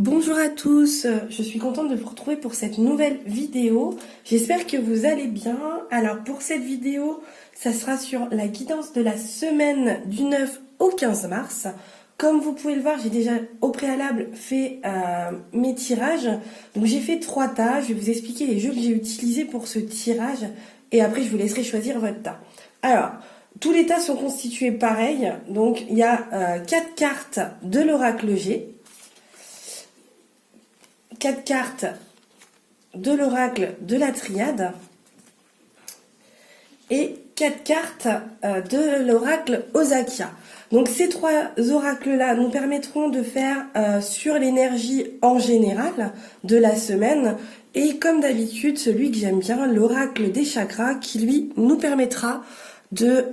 Bonjour à tous, je suis contente de vous retrouver pour cette nouvelle vidéo. J'espère que vous allez bien. Alors pour cette vidéo, ça sera sur la guidance de la semaine du 9 au 15 mars. Comme vous pouvez le voir, j'ai déjà au préalable fait mes tirages. Donc j'ai fait 3 tas, je vais vous expliquer les jeux que j'ai utilisés pour ce tirage et après je vous laisserai choisir votre tas. Alors, tous les tas sont constitués pareil, donc il y a 4 cartes de l'oracle G. 4 cartes de l'oracle de la triade et 4 cartes de l'oracle Osakia. Donc ces 3 oracles-là nous permettront de faire sur l'énergie en général de la semaine. Et comme d'habitude, celui que j'aime bien, l'oracle des chakras, qui lui nous permettra de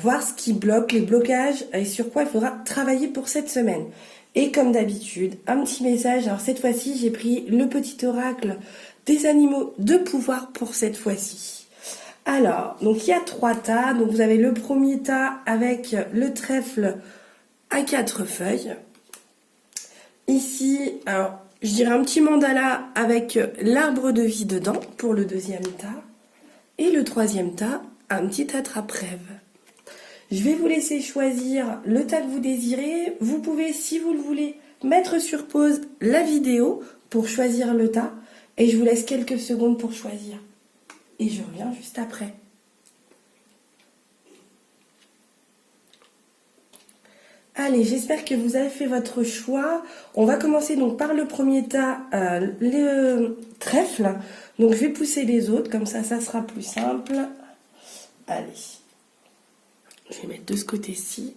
voir ce qui bloque, les blocages et sur quoi il faudra travailler pour cette semaine. Et comme d'habitude, un petit message. Alors cette fois-ci, j'ai pris le petit oracle des animaux de pouvoir pour cette fois-ci. Alors, donc il y a 3 tas. Donc vous avez le premier tas avec le trèfle à 4 feuilles. Ici, alors je dirais un petit mandala avec l'arbre de vie dedans pour le deuxième tas. Et le troisième tas, un petit attrape-rêve. Je vais vous laisser choisir le tas que vous désirez. Vous pouvez, si vous le voulez, mettre sur pause la vidéo pour choisir le tas. Et je vous laisse quelques secondes pour choisir. Et je reviens juste après. Allez, j'espère que vous avez fait votre choix. On va commencer donc par le premier tas, le trèfle. Donc je vais pousser les autres, comme ça sera plus simple. Allez. Je vais mettre de ce côté-ci.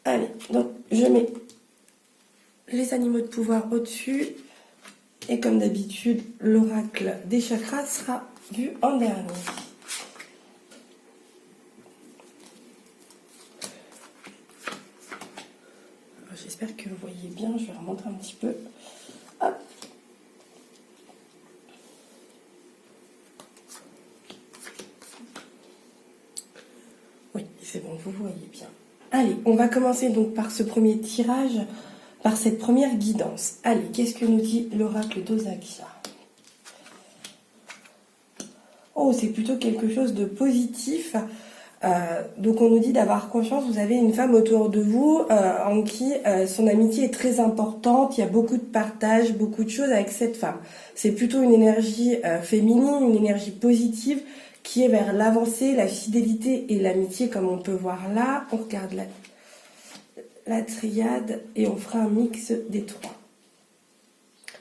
Allez, donc je mets les animaux de pouvoir au-dessus. Et comme d'habitude, l'oracle des chakras sera vu en dernier. J'espère que vous voyez bien, je vais remonter un petit peu. Hop. Oui, c'est bon, vous voyez bien. Allez, on va commencer donc par ce premier tirage, par cette première guidance. Allez, qu'est-ce que nous dit l'oracle d'Osakia? Oh, c'est plutôt quelque chose de positif. Donc on nous dit d'avoir confiance, vous avez une femme autour de vous en qui son amitié est très importante, il y a beaucoup de partage, beaucoup de choses avec cette femme. C'est plutôt une énergie féminine, une énergie positive qui est vers l'avancée, la fidélité et l'amitié comme on peut voir là. On regarde la triade et on fera un mix des 3.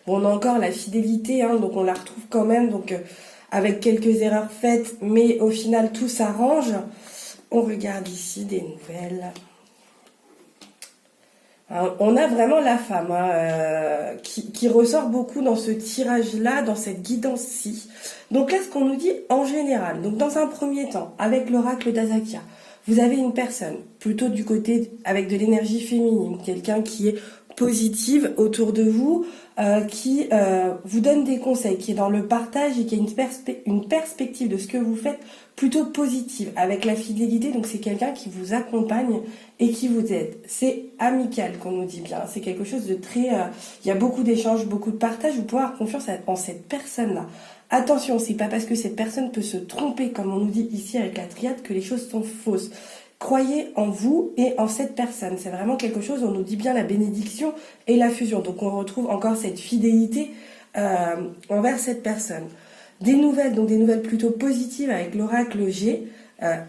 Bon, on a encore la fidélité, hein, donc on la retrouve quand même, donc avec quelques erreurs faites, mais au final tout s'arrange. On regarde ici des nouvelles. Alors, on a vraiment la femme qui ressort beaucoup dans ce tirage-là, dans cette guidance-ci. Donc là, ce qu'on nous dit en général, donc dans un premier temps, avec l'oracle d'Osakia, vous avez une personne plutôt du côté avec de l'énergie féminine, quelqu'un qui est positive autour de vous, qui vous donne des conseils, qui est dans le partage et qui a une perspective de ce que vous faites plutôt positive, avec la fidélité. Donc c'est quelqu'un qui vous accompagne et qui vous aide. C'est amical qu'on nous dit bien, c'est quelque chose de très... il y a beaucoup d'échanges, beaucoup de partage, vous pouvez avoir confiance en cette personne-là. Attention, c'est pas parce que cette personne peut se tromper, comme on nous dit ici avec la triade, que les choses sont fausses. Croyez en vous et en cette personne. C'est vraiment quelque chose, on nous dit bien la bénédiction et la fusion. Donc on retrouve encore cette fidélité envers cette personne. Des nouvelles, donc des nouvelles plutôt positives avec l'oracle G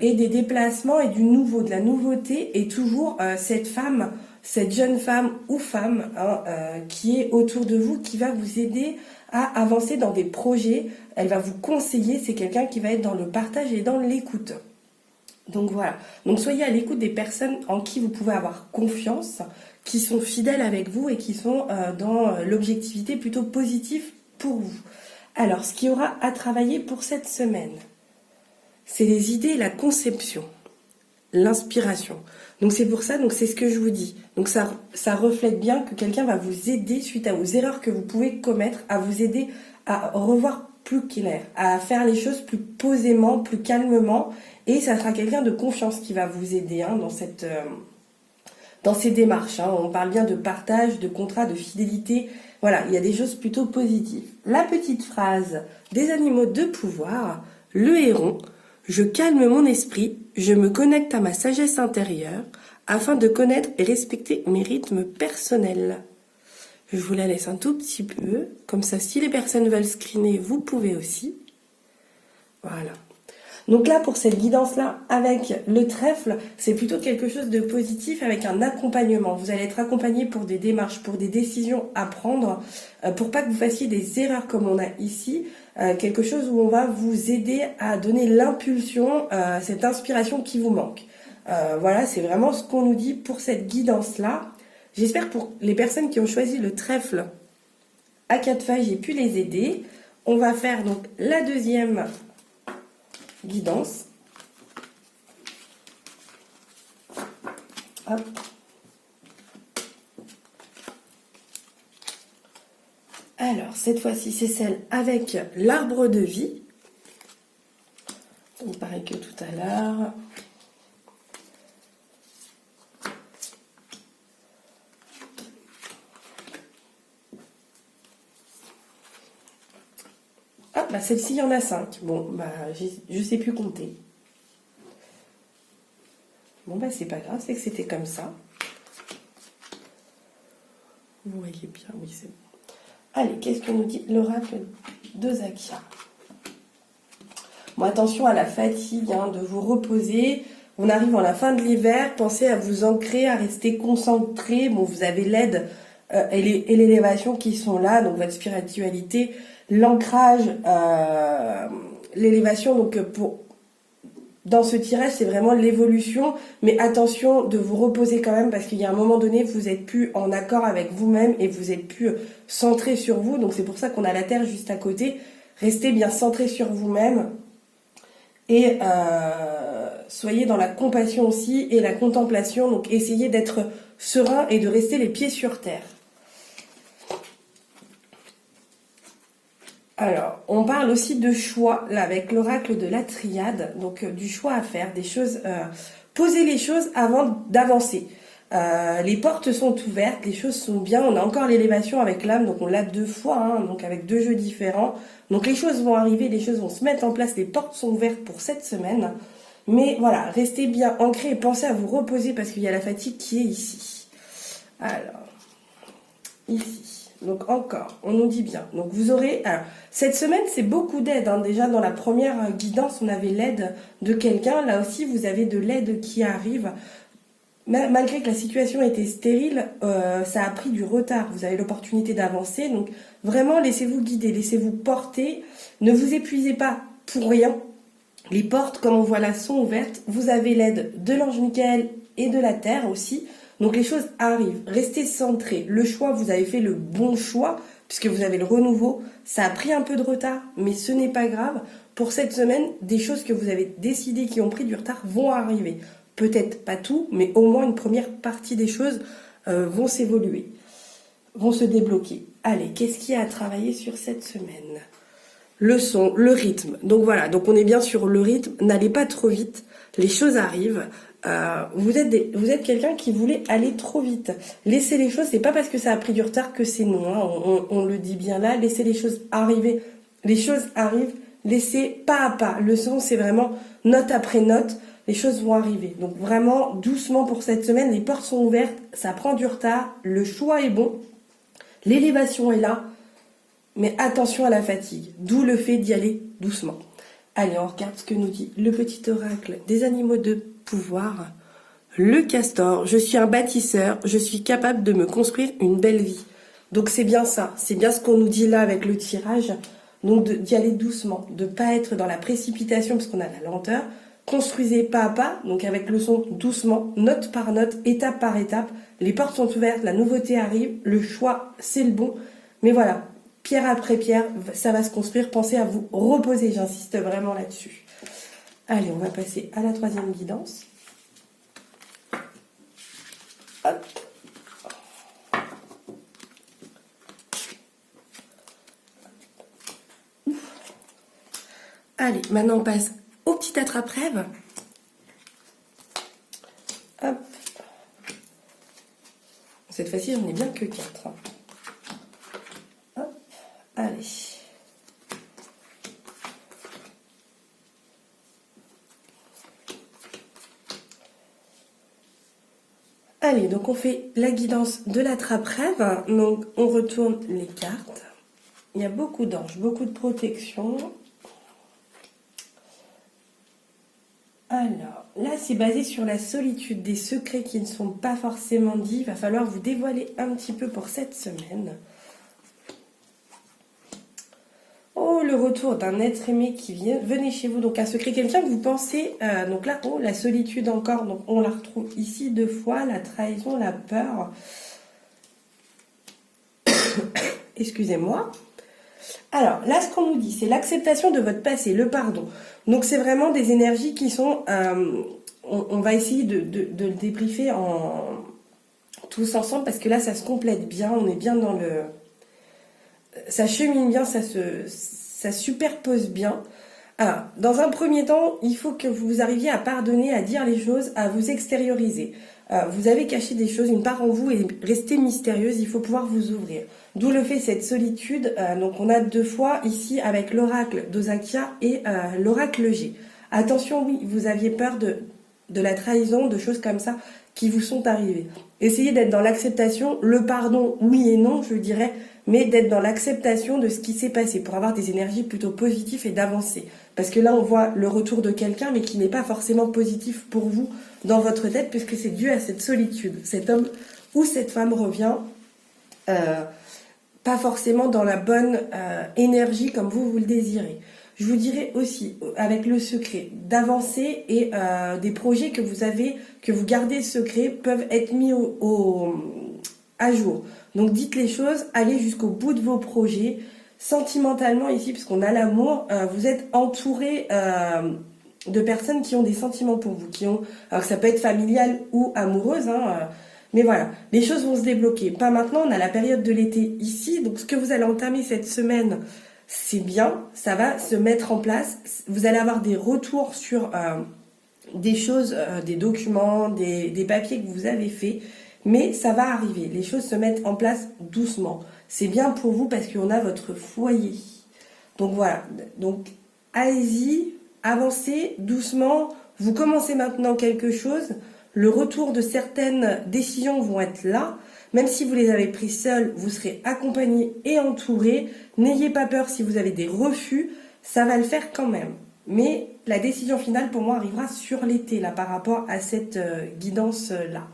et des déplacements et du nouveau, de la nouveauté et toujours cette femme, cette jeune femme ou femme qui est autour de vous, qui va vous aider à avancer dans des projets. Elle va vous conseiller, c'est quelqu'un qui va être dans le partage et dans l'écoute. Donc voilà, donc soyez à l'écoute des personnes en qui vous pouvez avoir confiance, qui sont fidèles avec vous et qui sont dans l'objectivité plutôt positive pour vous. Alors, ce qu'il y aura à travailler pour cette semaine, c'est les idées, la conception, l'inspiration. Donc c'est pour ça, donc c'est ce que je vous dis. Donc ça reflète bien que quelqu'un va vous aider suite aux erreurs que vous pouvez commettre, à vous aider à revoir plus clair, à faire les choses plus posément, plus calmement, et ça sera quelqu'un de confiance qui va vous aider dans dans ces démarches. Hein. On parle bien de partage, de contrat, de fidélité. Voilà, il y a des choses plutôt positives. La petite phrase des animaux de pouvoir, le héron, je calme mon esprit, je me connecte à ma sagesse intérieure afin de connaître et respecter mes rythmes personnels. Je vous la laisse un tout petit peu, comme ça si les personnes veulent screener, vous pouvez aussi. Voilà. Donc là, pour cette guidance-là, avec le trèfle, c'est plutôt quelque chose de positif avec un accompagnement. Vous allez être accompagné pour des démarches, pour des décisions à prendre, pour pas que vous fassiez des erreurs comme on a ici. Quelque chose où on va vous aider à donner l'impulsion, cette inspiration qui vous manque. Voilà, c'est vraiment ce qu'on nous dit pour cette guidance-là. J'espère que pour les personnes qui ont choisi le trèfle à 4 feuilles, j'ai pu les aider. On va faire donc la deuxième guidance. Hop. Alors, cette fois-ci, c'est celle avec l'arbre de vie. Donc, pareil que tout à l'heure. Ah, bah celle-ci, il y en a 5. Bon, bah, je sais plus compter. Bon, bah, c'est pas grave, c'est que c'était comme ça. Vous voyez bien, oui, c'est bon. Allez, qu'est-ce que nous dit l'oracle de Zakia? Bon, attention à la fatigue, hein, de vous reposer. On arrive en la fin de l'hiver, pensez à vous ancrer, à rester concentré. Bon, vous avez l'aide et l'élévation qui sont là, donc votre spiritualité, l'ancrage, l'élévation. Donc dans ce tirage, c'est vraiment l'évolution, mais attention de vous reposer quand même parce qu'il y a un moment donné, vous êtes plus en accord avec vous-même et vous êtes plus centré sur vous. Donc c'est pour ça qu'on a la Terre juste à côté. Restez bien centré sur vous-même et soyez dans la compassion aussi et la contemplation. Donc essayez d'être serein et de rester les pieds sur terre. Alors, on parle aussi de choix, là, avec l'oracle de la triade, donc du choix à faire, des choses, poser les choses avant d'avancer. Les portes sont ouvertes, les choses sont bien, on a encore l'élévation avec l'âme, donc on l'a 2 fois, hein, donc avec 2 jeux différents. Donc les choses vont arriver, les choses vont se mettre en place, les portes sont ouvertes pour cette semaine. Mais voilà, restez bien ancrés et pensez à vous reposer parce qu'il y a la fatigue qui est ici. Alors, ici. Donc encore, on nous dit bien. Donc vous aurez... Alors, cette semaine, c'est beaucoup d'aide. Hein. Déjà, dans la première guidance, on avait l'aide de quelqu'un. Là aussi, vous avez de l'aide qui arrive. Malgré que la situation était stérile, ça a pris du retard. Vous avez l'opportunité d'avancer. Donc vraiment, laissez-vous guider, laissez-vous porter. Ne vous épuisez pas pour rien. Les portes, comme on voit là, sont ouvertes. Vous avez l'aide de l'ange Michael et de la Terre aussi. Donc les choses arrivent, restez centrés. Le choix, vous avez fait le bon choix, puisque vous avez le renouveau. Ça a pris un peu de retard, mais ce n'est pas grave. Pour cette semaine, des choses que vous avez décidées qui ont pris du retard vont arriver. Peut-être pas tout, mais au moins une première partie des choses vont s'évoluer, vont se débloquer. Allez, qu'est-ce qu'il y a à travailler sur cette semaine? Le son, le rythme. Donc voilà, donc on est bien sur le rythme. N'allez pas trop vite, les choses arrivent. Vous êtes quelqu'un qui voulait aller trop vite. Laissez les choses, c'est pas parce que ça a pris du retard que c'est non. Hein. On le dit bien là, laissez les choses arriver. Les choses arrivent, laissez pas à pas. Le son, c'est vraiment note après note. Les choses vont arriver. Donc vraiment, doucement pour cette semaine, les portes sont ouvertes, ça prend du retard, le choix est bon, l'élévation est là, mais attention à la fatigue. D'où le fait d'y aller doucement. Allez, on regarde ce que nous dit le petit oracle des animaux de pouvoir. Le castor, je suis un bâtisseur, je suis capable de me construire une belle vie. Donc c'est bien ça, c'est bien ce qu'on nous dit là avec le tirage. Donc d'y aller doucement, de ne pas être dans la précipitation parce qu'on a la lenteur. Construisez pas à pas, donc avec le son doucement, note par note, étape par étape. Les portes sont ouvertes, la nouveauté arrive, le choix c'est le bon. Mais voilà, pierre après pierre, ça va se construire. Pensez à vous reposer, j'insiste vraiment là-dessus. Allez, on va passer à la troisième guidance. Hop. Allez, maintenant on passe au petit attrape-rêve. Hop. fois-ci, j'en ai bien que 4. Hop, allez. Allez, donc on fait la guidance de la trappe-rêve. Donc on retourne les cartes. Il y a beaucoup d'anges, beaucoup de protection. Alors, là, c'est basé sur la solitude, des secrets qui ne sont pas forcément dits. Il va falloir vous dévoiler un petit peu pour cette semaine. Oh, le retour d'un être aimé qui vient. Venez chez vous, donc un secret, quelqu'un que vous pensez. Donc là, oh, la solitude encore. Donc on la retrouve ici 2 fois. La trahison, la peur. Excusez-moi. Alors, là, ce qu'on nous dit, c'est l'acceptation de votre passé, le pardon. Donc, c'est vraiment des énergies qui sont... on va essayer de le débriefer tous ensemble, parce que là, ça se complète bien, on est bien dans le... Ça chemine bien, ça superpose bien. Alors, dans un premier temps, il faut que vous arriviez à pardonner, à dire les choses, à vous extérioriser. Vous avez caché des choses, une part en vous est restée mystérieuse, il faut pouvoir vous ouvrir. D'où le fait cette solitude. Donc on a 2 fois ici avec l'oracle d'Osakia et l'oracle G. Attention, oui, vous aviez peur de la trahison, de choses comme ça qui vous sont arrivées. Essayez d'être dans l'acceptation, le pardon, oui et non, je dirais, mais d'être dans l'acceptation de ce qui s'est passé pour avoir des énergies plutôt positives et d'avancer. Parce que là, on voit le retour de quelqu'un, mais qui n'est pas forcément positif pour vous dans votre tête, puisque c'est dû à cette solitude. Cet homme ou cette femme revient pas forcément dans la bonne énergie comme vous le désirez. Je vous dirais aussi, avec le secret, d'avancer et des projets que vous avez, que vous gardez secrets, peuvent être mis à jour. Donc dites les choses, allez jusqu'au bout de vos projets. Sentimentalement ici, puisqu'on a l'amour, vous êtes entouré de personnes qui ont des sentiments pour vous, alors ça peut être familial ou amoureuse, mais voilà, les choses vont se débloquer. Pas maintenant, on a la période de l'été ici, donc ce que vous allez entamer cette semaine, c'est bien, ça va se mettre en place. Vous allez avoir des retours sur des choses, des documents, des papiers que vous avez faits, mais ça va arriver. Les choses se mettent en place doucement. C'est bien pour vous parce qu'on a votre foyer. Donc voilà, donc allez-y, avancez doucement. Vous commencez maintenant quelque chose. Le retour de certaines décisions vont être là. Même si vous les avez prises seules, vous serez accompagné et entouré. N'ayez pas peur si vous avez des refus, ça va le faire quand même. Mais la décision finale pour moi arrivera sur l'été là par rapport à cette guidance là.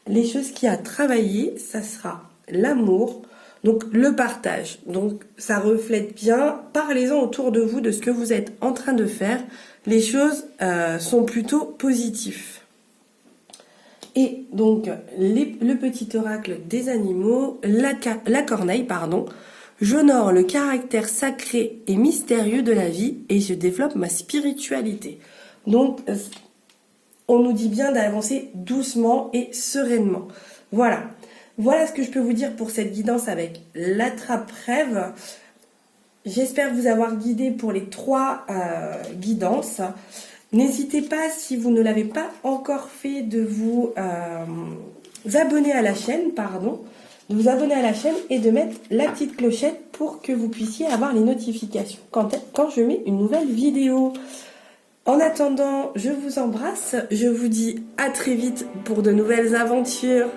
Les choses qui a travaillé, ça sera l'amour, donc le partage. Donc ça reflète bien. Parlez-en autour de vous de ce que vous êtes en train de faire. Les choses sont plutôt positives. Et donc, le petit oracle des animaux, la corneille, pardon. J'honore le caractère sacré et mystérieux de la vie et je développe ma spiritualité. Donc, on nous dit bien d'avancer doucement et sereinement. Voilà. Voilà ce que je peux vous dire pour cette guidance avec l'attrape-rêve. J'espère vous avoir guidé pour les 3 guidances. N'hésitez pas, si vous ne l'avez pas encore fait, de vous abonner à la chaîne, de vous abonner à la chaîne et de mettre la petite clochette pour que vous puissiez avoir les notifications quand je mets une nouvelle vidéo. En attendant, je vous embrasse, je vous dis à très vite pour de nouvelles aventures.